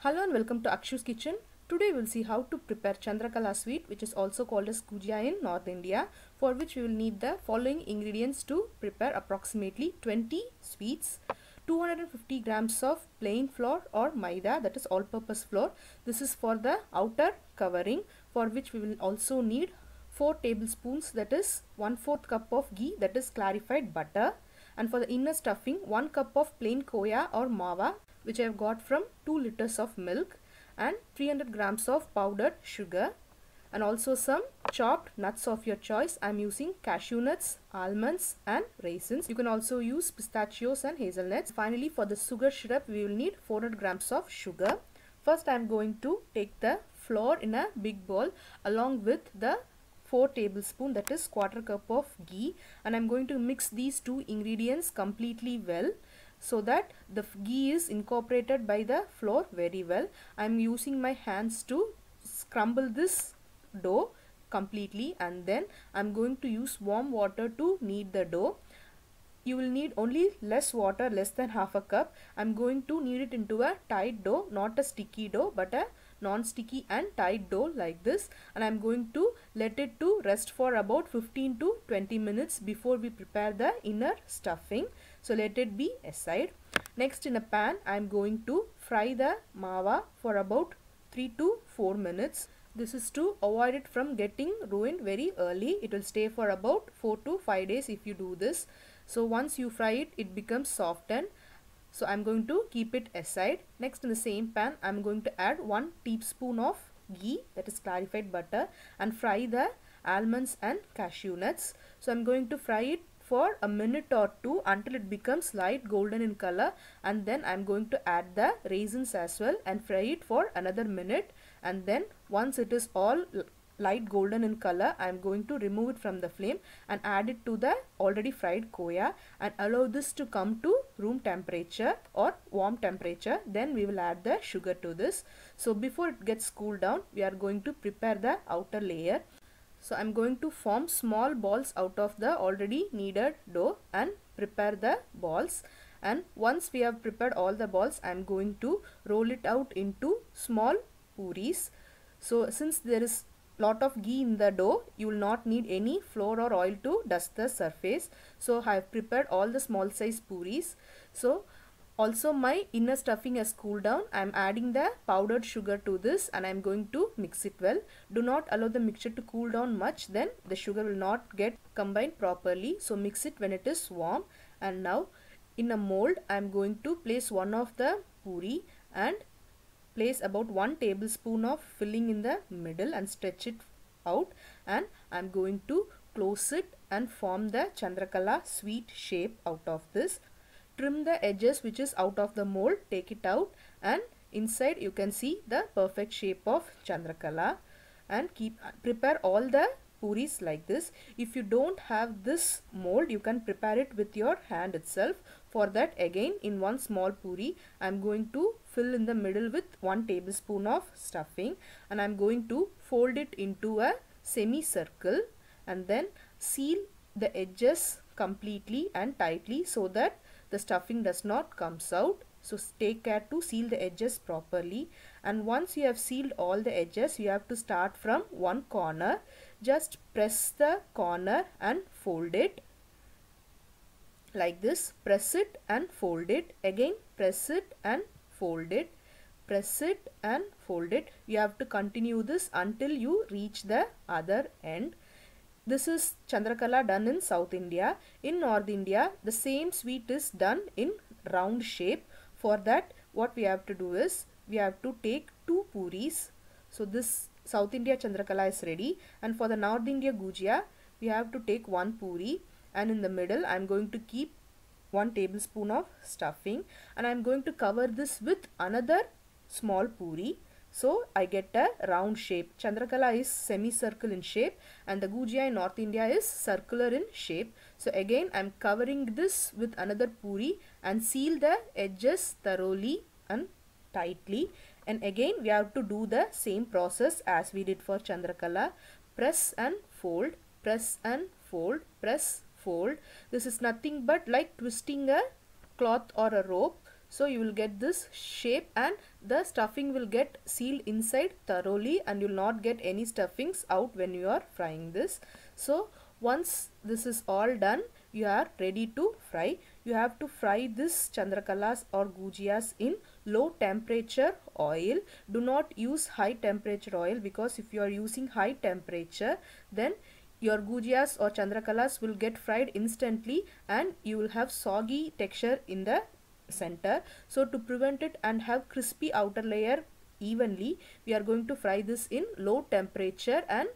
Hello and welcome to Akshu's Kitchen. Today we'll see how to prepare Chandhrakala sweet, which is also called as Gujjiya in North India, for which we will need the following ingredients to prepare approximately 20 sweets. 250 grams of plain flour or maida, that is all-purpose flour. This is for the outer covering, for which we will also need 4 tablespoons, that is 1/4 cup of ghee, that is clarified butter. And for the inner stuffing, 1 cup of plain koya or mava, which I have got from 2 liters of milk, and 300 grams of powdered sugar, and also some chopped nuts of your choice. I am using cashew nuts, almonds and raisins. You can also use pistachios and hazelnuts. Finally, for the sugar syrup, we will need 400 grams of sugar. First, I am going to take the flour in a big bowl along with the 4 tablespoons, that is 1/4 cup of ghee, and I am going to mix these two ingredients completely well so that the ghee is incorporated by the flour very well. I am using my hands to crumble this dough completely, and then I am going to use warm water to knead the dough. You will need only less water, less than half a cup. I am going to knead it into a tight dough, not a sticky dough but a non-sticky and tight dough like this, and I am going to let it to rest for about 15 to 20 minutes before we prepare the inner stuffing. So let it be aside. Next, in a pan I am going to fry the mava for about 3 to 4 minutes. This is to avoid it from getting ruined very early. It will stay for about 4 to 5 days if you do this. So once you fry it, it becomes softened. So I'm going to keep it aside. Next, in the same pan, I'm going to add 1 teaspoon of ghee, that is clarified butter, and fry the almonds and cashew nuts. So I'm going to fry it for a minute or two until it becomes light golden in color, and then I'm going to add the raisins as well and fry it for another minute, and then once it is all light golden in color, I am going to remove it from the flame and add it to the already fried koya and allow this to come to room temperature or warm temperature. Then we will add the sugar to this. So before it gets cooled down, we are going to prepare the outer layer. So I am going to form small balls out of the already kneaded dough and prepare the balls. And once we have prepared all the balls, I am going to roll it out into small puris. So since there is lot of ghee in the dough, you will not need any flour or oil to dust the surface. So I have prepared all the small size puris. So also my inner stuffing has cooled down. I am adding the powdered sugar to this and I am going to mix it well. Do not allow the mixture to cool down much, then the sugar will not get combined properly. So mix it when it is warm. And now in a mold, I am going to place one of the puri and place about 1 tablespoon of filling in the middle and stretch it out, and I am going to close it and form the Chandhrakala sweet shape out of this. Trim the edges which is out of the mold, take it out, and inside you can see the perfect shape of Chandhrakala, and prepare all the puris like this. If you don't have this mold, you can prepare it with your hand itself. For that, again in one small puri, I am going to fill in the middle with 1 tablespoon of stuffing, and I am going to fold it into a semicircle and then seal the edges completely and tightly so that the stuffing does not comes out. So take care to seal the edges properly, and once you have sealed all the edges, you have to start from one corner. Just press the corner and fold it like this. Press it and fold it. Again press it and fold it. Press it and fold it. You have to continue this until you reach the other end. This is Chandhrakala done in South India. In North India, the same sweet is done in round shape. For that, what we have to do is, we have to take 2 puris. So this South India Chandhrakala is ready, and for the North India Gujjiya, we have to take 1 puri, and in the middle I am going to keep 1 tablespoon of stuffing, and I am going to cover this with another small puri. So I get a round shape. Chandhrakala is semicircle in shape and the Gujjiya in North India is circular in shape. So again I am covering this with another puri and seal the edges thoroughly and tightly. And again we have to do the same process as we did for Chandhrakala. Press and fold, press and fold, press, fold. This is nothing but like twisting a cloth or a rope. So you will get this shape and the stuffing will get sealed inside thoroughly and you will not get any stuffings out when you are frying this. So once this is all done, you are ready to fry. You have to fry this Chandrakalas or Gujiyas in low temperature oil. Do not use high temperature oil, because if you are using high temperature, then your Gujiyas or Chandrakalas will get fried instantly and you will have soggy texture in the center. So to prevent it and have crispy outer layer evenly, we are going to fry this in low temperature and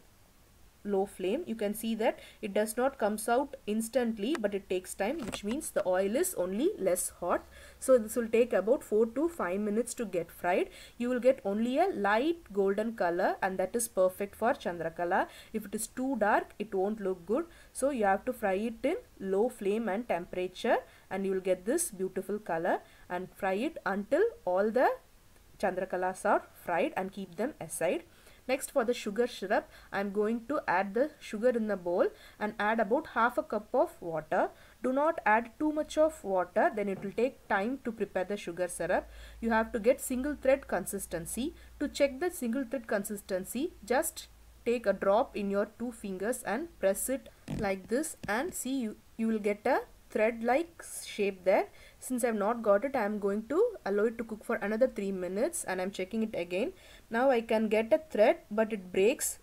low flame. You can see that it does not comes out instantly, but it takes time, which means the oil is only less hot. So this will take about 4 to 5 minutes to get fried. You will get only a light golden color, and that is perfect for Chandrakala. If it is too dark, it won't look good. So you have to fry it in low flame and temperature, and you will get this beautiful color, and fry it until all the Chandrakalas are fried and keep them aside. Next, for the sugar syrup, I am going to add the sugar in the bowl and add about half a cup of water. Do not add too much of water, then it will take time to prepare the sugar syrup. You have to get single thread consistency. To check the single thread consistency, just take a drop in your 2 fingers and press it like this, and see you will get a thread like shape there. Since I have not got it, I am going to allow it to cook for another 3 minutes, and I am checking it again. Now I can get a thread, but it breaks.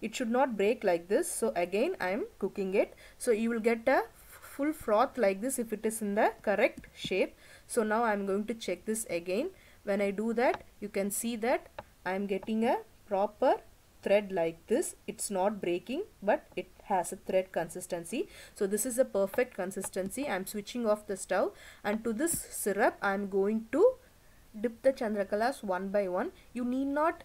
It should not break like this. So again I am cooking it. So you will get a full froth like this if it is in the correct shape. So now I am going to check this again. When I do that, you can see that I am getting a proper thread like this. It's not breaking, but it has a thread consistency. So this is a perfect consistency. I am switching off the stove, and to this syrup I am going to dip the Chandrakalas one by one. You need not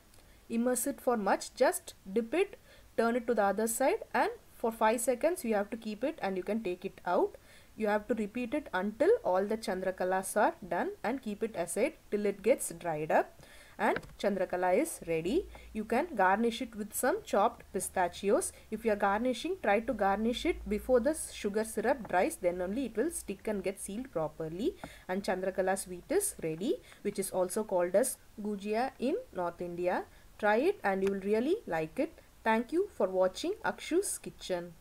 immerse it for much. Just dip it, turn it to the other side, and for 5 seconds you have to keep it, and you can take it out. You have to repeat it until all the Chandrakalas are done, and keep it aside till it gets dried up. And Chandrakala is ready. You can garnish it with some chopped pistachios. If you are garnishing, try to garnish it before the sugar syrup dries, then only it will stick and get sealed properly. And Chandrakala sweet is ready, which is also called as Gujjiya in North India. Try it and you will really like it. Thank you for watching Akshu's Kitchen.